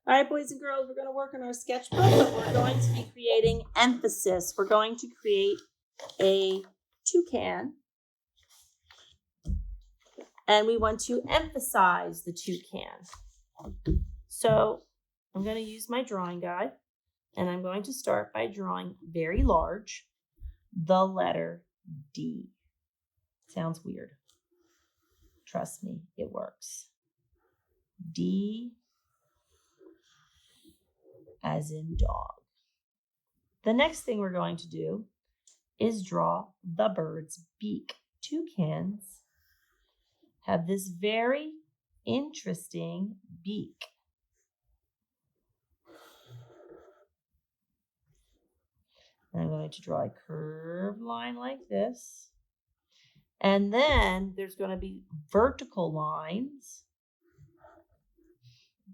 All right, boys and girls, we're going to work on our sketchbook, but we're going to be creating emphasis. We're going to create a toucan, and we want to emphasize the toucan. So I'm going to use my drawing guide, and I'm going to start by drawing very large the letter D. Sounds weird. Trust me, it works. D as in dog. The next thing we're going to do is draw the bird's beak. Toucans have this very interesting beak. And I'm going to draw a curved line like this. And then there's going to be vertical lines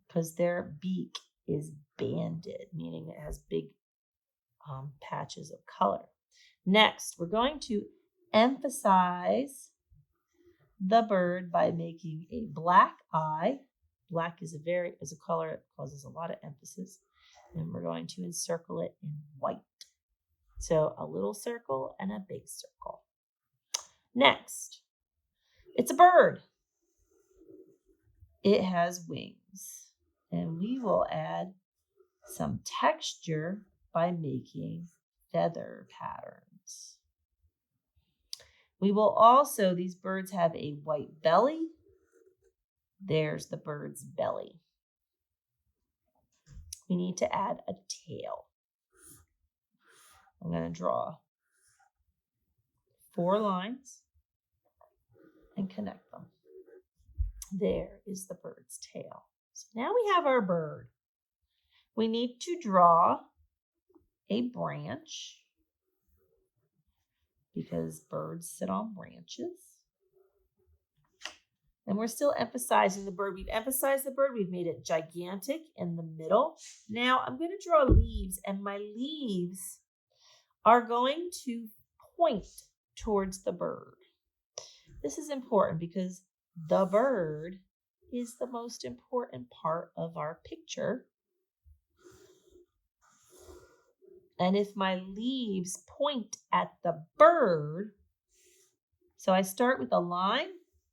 because their beak is banded, meaning it has big patches of color. Next, we're going to emphasize the bird by making a black eye. Black is a color that causes a lot of emphasis. And we're going to encircle it in white. So a little circle and a big circle. Next, it's a bird. It has wings. And we will add some texture by making feather patterns. We will also, these birds have a white belly. There's the bird's belly. We need to add a tail. I'm going to draw 4 lines and connect them. There is the bird's tail. So now we have our bird. We need to draw a branch because birds sit on branches. And we're still emphasizing the bird. We've emphasized the bird. We've made it gigantic in the middle. Now I'm going to draw leaves, and my leaves are going to point towards the bird. This is important because the bird is the most important part of our picture. And if my leaves point at the bird, so I start with a line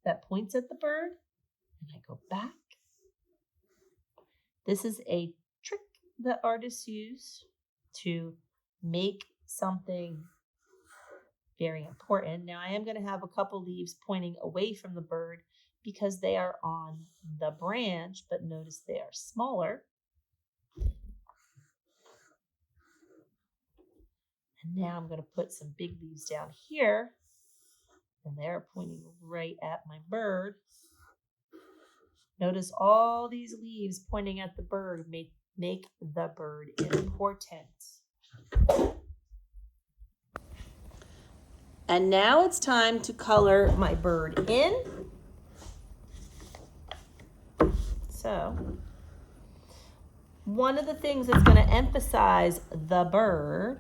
that points at the bird, and I go back. This is a trick that artists use to make something very important. Now I am going to have a couple leaves pointing away from the bird because they are on the branch, but notice they are smaller. And now I'm going to put some big leaves down here, and they're pointing right at my bird. Notice all these leaves pointing at the bird make the bird important. And now it's time to color my bird in. So, one of the things that's going to emphasize the bird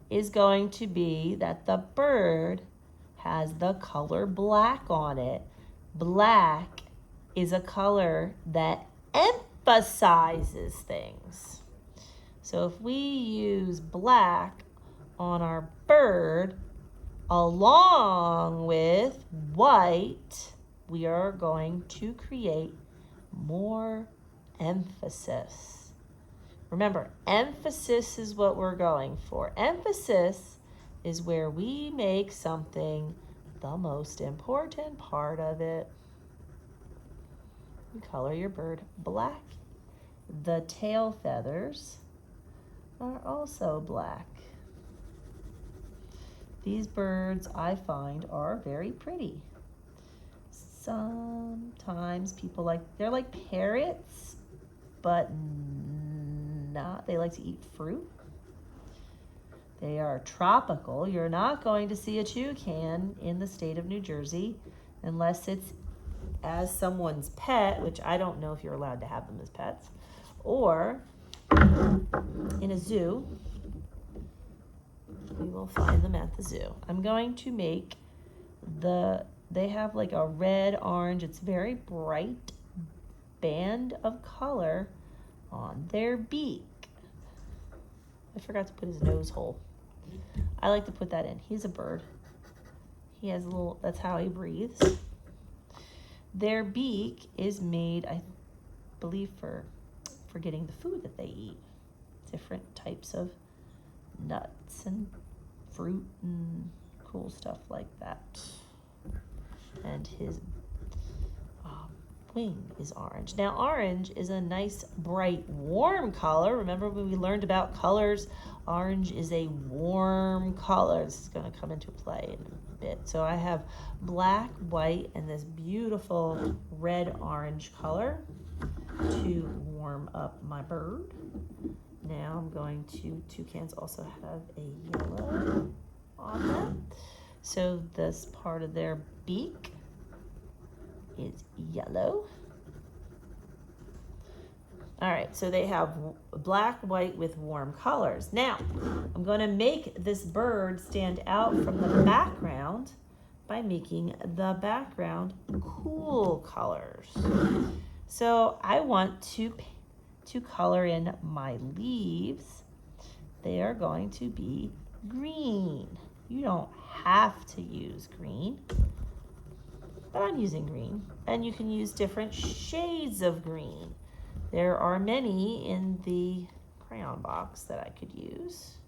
is going to be that the bird has the color black on it. Black is a color that emphasizes things. So if we use black on our bird along with white, we are going to create more emphasis. Remember, emphasis is what we're going for. Emphasis is where we make something the most important part of it. You color your bird black. The tail feathers are also black. These birds, I find, are very pretty. Sometimes people they're like parrots, but not. They like to eat fruit. They are tropical. You're not going to see a toucan in the state of New Jersey unless it's as someone's pet, which I don't know if you're allowed to have them as pets, or in a zoo. We will find them at the zoo. I'm going to make they have like a red, orange, it's very bright band of color on their beak. I forgot to put his nose hole. I like to put that in. He's a bird. He has a little, that's how he breathes. Their beak is made, I believe, for getting the food that they eat. Different types of nuts and fruit and cool stuff like that. And his wing is orange. Now, orange is a nice, bright, warm color. Remember when we learned about colors? Orange is a warm color. This is going to come into play in a bit. So I have black, white, and this beautiful red-orange color to warm up my bird. Now I'm going to, toucans also have a yellow on them. So this part of their beak is yellow. All right, so they have black, white with warm colors. Now, I'm going to make this bird stand out from the background by making the background cool colors. So I want to color in my leaves. They are going to be green. You don't have to use green, but I'm using green. And you can use different shades of green. There are many in the crayon box that I could use.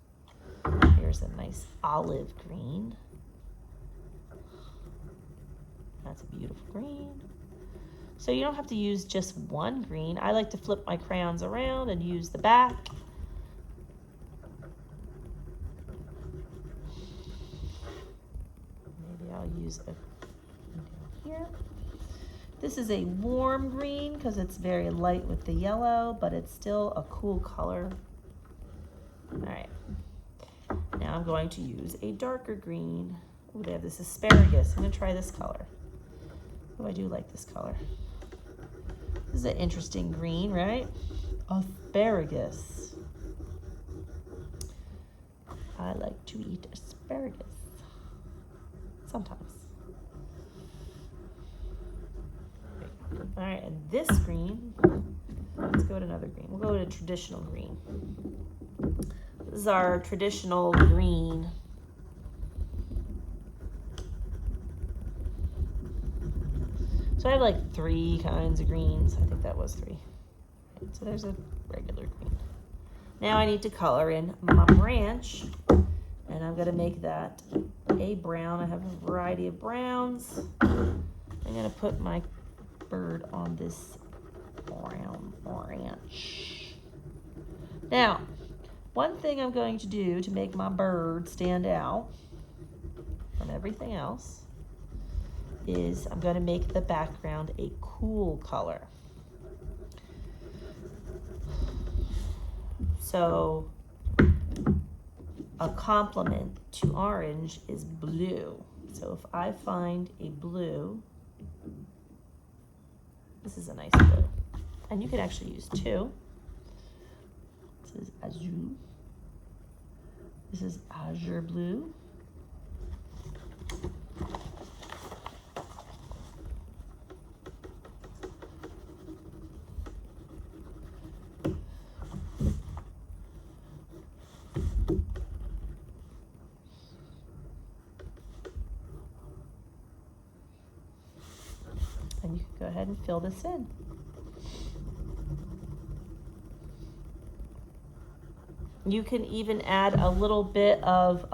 Here's a nice olive green. That's a beautiful green. So you don't have to use just one green. I like to flip my crayons around and use the back. Maybe I'll use a down here. This is a warm green because it's very light with the yellow, but it's still a cool color. All right. Now I'm going to use a darker green. Oh, they have this asparagus. I'm going to try this color. Oh, I do like this color. This is an interesting green, right? Asparagus. I like to eat asparagus. Sometimes. All right, and this green, let's go to another green. We'll go to traditional green. This is our traditional green. So I have like 3 kinds of greens. I think that was 3. Right, so there's a regular green. Now I need to color in my branch, and I'm gonna make that a brown. I have a variety of browns. I'm gonna put my bird on this brown branch. Now, one thing I'm going to do to make my bird stand out from everything else is I'm going to make the background a cool color. So a complement to orange is blue. So if I find a blue, this is a nice blue. And you can actually use 2. This is azure. This is azure blue. And you can go ahead and fill this in. You can even add a little bit of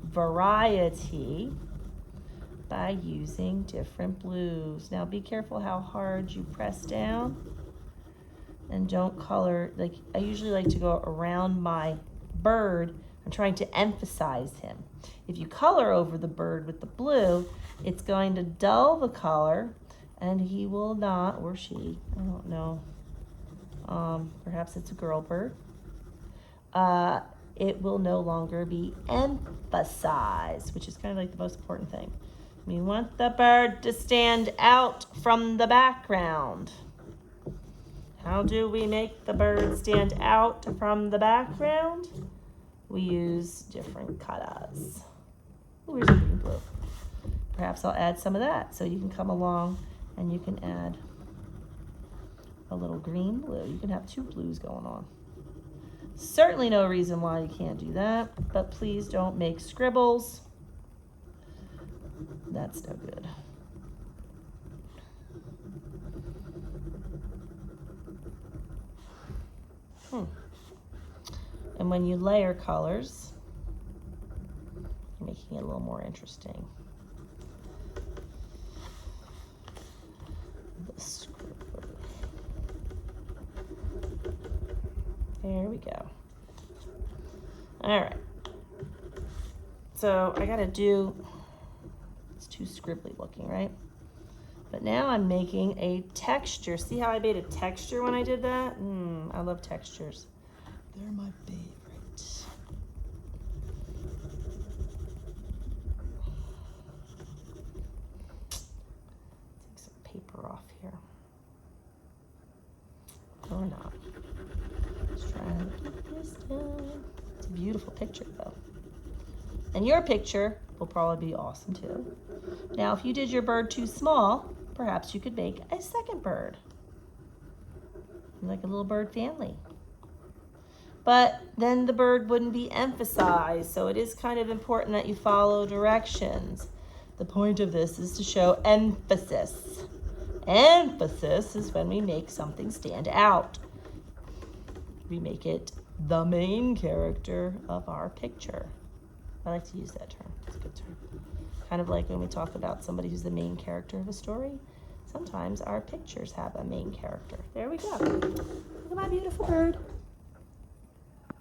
variety by using different blues. Now be careful how hard you press down, and don't color, like I usually like to go around my bird. I'm trying to emphasize him. If you color over the bird with the blue, it's going to dull the color, and he will not, or she, I don't know, perhaps it's a girl bird, it will no longer be emphasized, which is kind of like the most important thing. We want the bird to stand out from the background. How do we make the bird stand out from the background? We use different colors. Oh, here's a green blue. Perhaps I'll add some of that, so you can come along and you can add a little green blue. You can have two blues going on. Certainly no reason why you can't do that, but please don't make scribbles. That's no good. And when you layer colors, you're making it a little more interesting. The scribble. There we go. All right. So I gotta do, it's too scribbly looking, right? But now I'm making a texture. See how I made a texture when I did that? I love textures. They're my favorite. Take some paper off here. Or not. Just trying to get this done. It's a beautiful picture though. And your picture will probably be awesome too. Now, if you did your bird too small, perhaps you could make a second bird. Like a little bird family. But then the bird wouldn't be emphasized, so it is kind of important that you follow directions. The point of this is to show emphasis. Emphasis is when we make something stand out. We make it the main character of our picture. I like to use that term. It's a good term. Kind of like when we talk about somebody who's the main character of a story. Sometimes our pictures have a main character. There we go. Look at my beautiful bird.